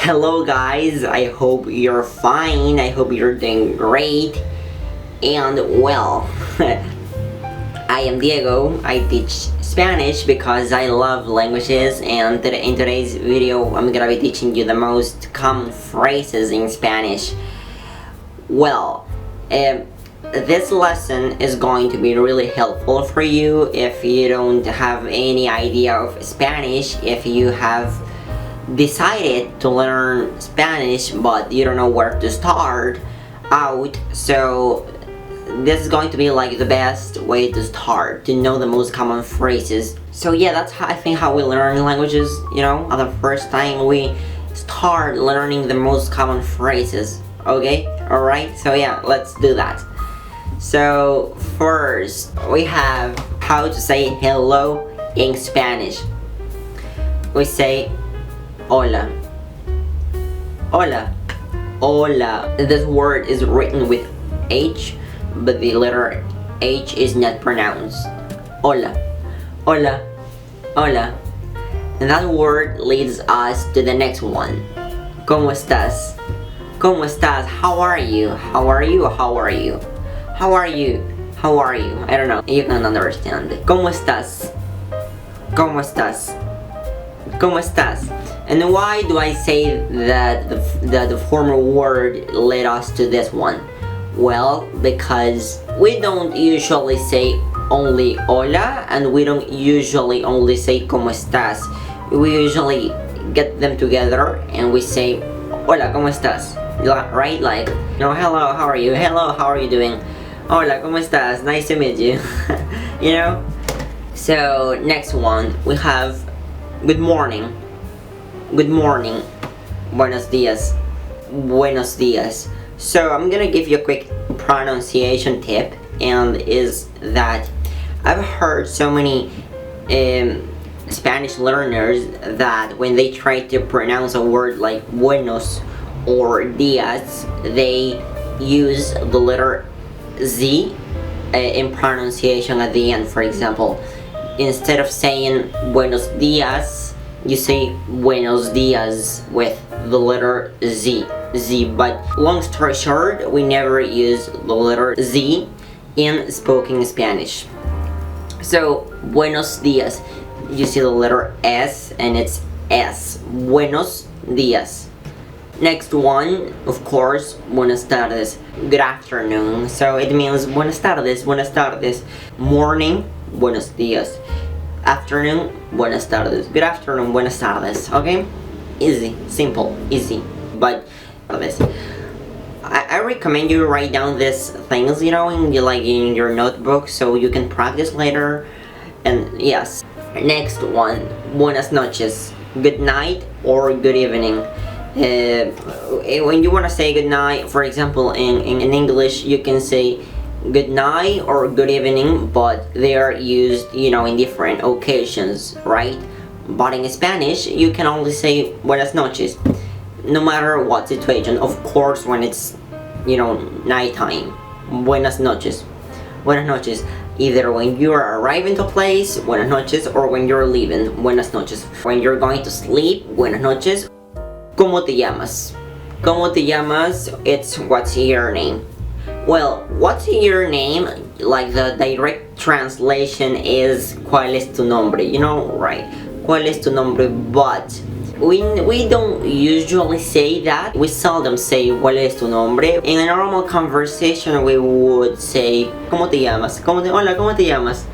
Hello guys, I hope you're fine, I hope you're doing great. And well, I am Diego. I teach Spanish because I love languages, and in today's video I'm gonna be teaching you the most common phrases in Spanish. Well, this lesson is going to be really helpful for you if you don't have any idea of Spanish, if you have decided to learn Spanish but you don't know where to start out. So this is going to be like the best way to start, to know the most common phrases. So yeah, that's how I think how we learn languages, you know, at the first time we start learning the most common phrases. Okay, alright, so yeah, let's do that. So first we have how to say hello in Spanish. We say hola, hola, hola. This word is written with H, but the letter H is not pronounced. Hola, hola, hola. And that word leads us to the next one. ¿Cómo estás? ¿Cómo estás? How are you? How are you? How are you? How are you? How are you? I don't know. You can understand. ¿Cómo estás? ¿Cómo estás? ¿Cómo estás? And why do I say that the formal word led us to this one? Well, because we don't usually say only hola, and we don't usually only say ¿cómo estás? We usually get them together and we say hola, ¿cómo estás? Right? Like, you know, hello, how are you? Hello, how are you doing? Hola, ¿cómo estás? Nice to meet you. You know? So, next one, we have good morning. Good morning. Buenos dias. Buenos dias. So I'm gonna give you a quick pronunciation tip, and is that I've heard so many Spanish learners that when they try to pronounce a word like buenos or dias, they use the letter Z in pronunciation at the end. For example, instead of saying buenos dias, you say buenos dias with the letter Z. But long story short, we never use the letter Z in spoken Spanish. So buenos dias, you see the letter S and it's S. Buenos dias. Next one, of course, buenas tardes. Good afternoon. So it means buenas tardes, buenas tardes. Morning, buenos dias. Afternoon, buenas tardes. Good afternoon, buenas tardes. Okay? Easy, simple, easy. But this, I recommend you write down these things, you know, in your notebook, so you can practice later. And yes. Next one, buenas noches. Good night or good evening. When you want to say good night, for example, in English, you can say good night or good evening, but they are used, you know, in different occasions, right? But in Spanish, you can only say buenas noches, no matter what situation. Of course, when it's, you know, nighttime, buenas noches, buenas noches. Either when you're arriving to a place, buenas noches, or when you're leaving, buenas noches. When you're going to sleep, buenas noches. ¿Cómo te llamas? ¿Cómo te llamas? It's what's your name. Well, what's your name? Like the direct translation is ¿cuál es tu nombre? You know, right? ¿Cuál es tu nombre? But we don't usually say that. We seldom say ¿cuál es tu nombre? In a normal conversation, we would say ¿cómo te llamas? Hola, ¿cómo te llamas?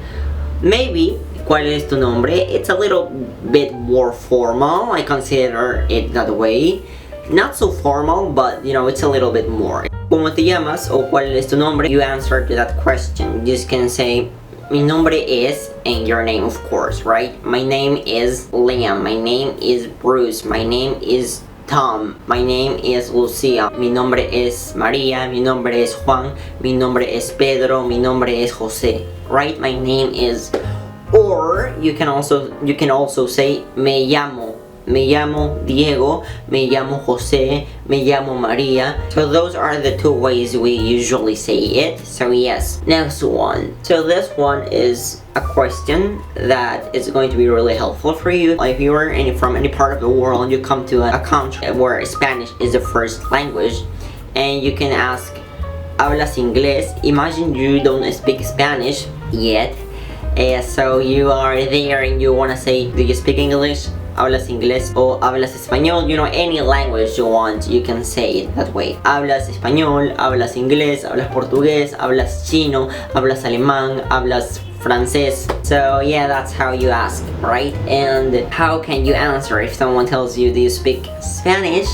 Maybe ¿cuál es tu nombre? It's a little bit more formal. I consider it that way. Not so formal, but you know, it's a little bit more. ¿Cómo te llamas? O ¿cuál es tu nombre? You answer to that question. You just can say mi nombre es, and your name, of course, right? My name is Liam. My name is Bruce. My name is Tom. My name is Lucia. Mi nombre es María. Mi nombre es Juan. Mi nombre es Pedro. Mi nombre es José. Right? My name is. Or you can also say me llamo. me llamo Diego, me llamo Jose, me llamo Maria. So those are the two ways we usually say it. So yes, next one. So this one is a question that is going to be really helpful for you. If you are from any part of the world, you come to a country where Spanish is the first language, and you can ask, ¿hablas inglés? Imagine you don't speak Spanish yet. So you are there and you want to say, do you speak English? ¿Hablas inglés? O ¿hablas español? You know, any language you want, you can say it that way. ¿Hablas español? ¿Hablas inglés? ¿Hablas portugués? ¿Hablas chino? ¿Hablas alemán? ¿Hablas francés? So yeah, that's how you ask, right? And how can you answer if someone tells you, do you speak Spanish?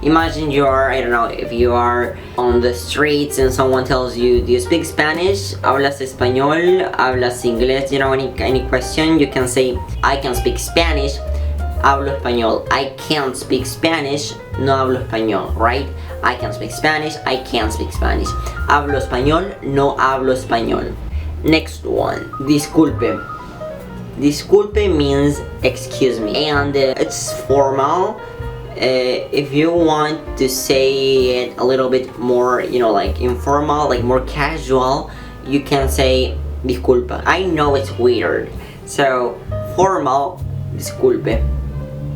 Imagine you are, I don't know, if you are on the streets and someone tells you, do you speak Spanish? ¿Hablas español? ¿Hablas inglés? You know, any question, you can say, I can speak Spanish. Hablo español. I can't speak Spanish. No hablo español, right? I can speak Spanish. I can't speak Spanish. Hablo español. No hablo español. Next one. Disculpe. Disculpe means excuse me. And it's formal. If you want to say it a little bit more, you know, like informal, like more casual, you can say disculpa. I know it's weird. So, formal, disculpe.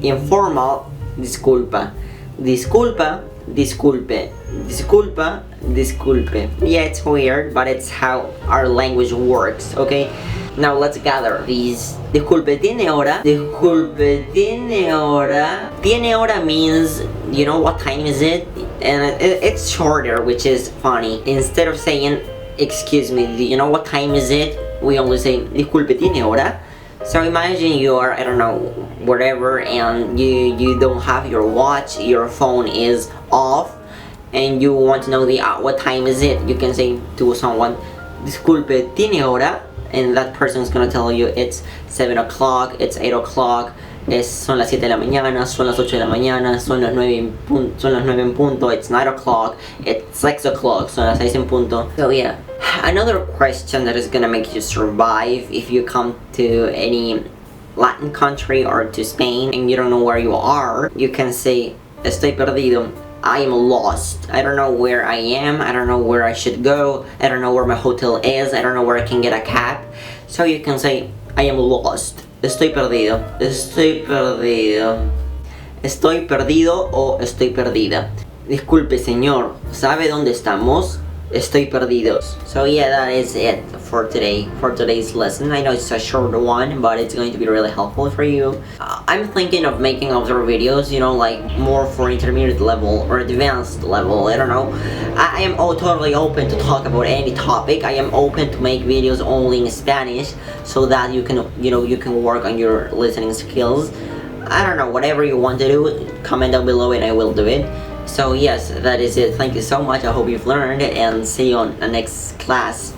Informal, disculpa. Disculpa, disculpe. Disculpa, disculpe. Yeah, it's weird, but it's how our language works, okay? Now let's gather these. Disculpe, ¿tiene hora? Disculpe, ¿tiene hora? Tiene hora means, you know, what time is it? And it's shorter, which is funny. Instead of saying, excuse me, you know what time is it? We only say, disculpe, ¿tiene hora? So imagine you are, I don't know, whatever, and you don't have your watch, your phone is off, and you want to know what time is it. You can say to someone, disculpe, ¿tiene hora? And that person is gonna tell you it's 7 o'clock, it's 8 o'clock, son las 7 de la mañana, son las 8 de la mañana, son las 9 en punto, it's 9 o'clock, it's 6 o'clock, son las 6 en punto. So yeah, another question that is gonna make you survive if you come to any Latin country or to Spain and you don't know where you are, you can say, estoy perdido. I am lost. I don't know where I am. I don't know where I should go. I don't know where my hotel is. I don't know where I can get a cab. So you can say, I am lost. Estoy perdido. Estoy perdido. Estoy perdido o estoy perdida. Disculpe, señor. ¿Sabe dónde estamos? Estoy perdido. So yeah, that is it for today, for today's lesson. I know it's a short one, but it's going to be really helpful for you. I'm thinking of making other videos, you know, like more for intermediate level or advanced level, I don't know. I am totally open to talk about any topic. I am open to make videos only in Spanish so that you can, you know, you can work on your listening skills. I don't know, whatever you want to do, comment down below and I will do it. So yes, that is it. Thank you so much. I hope you've learned and see you on the next class.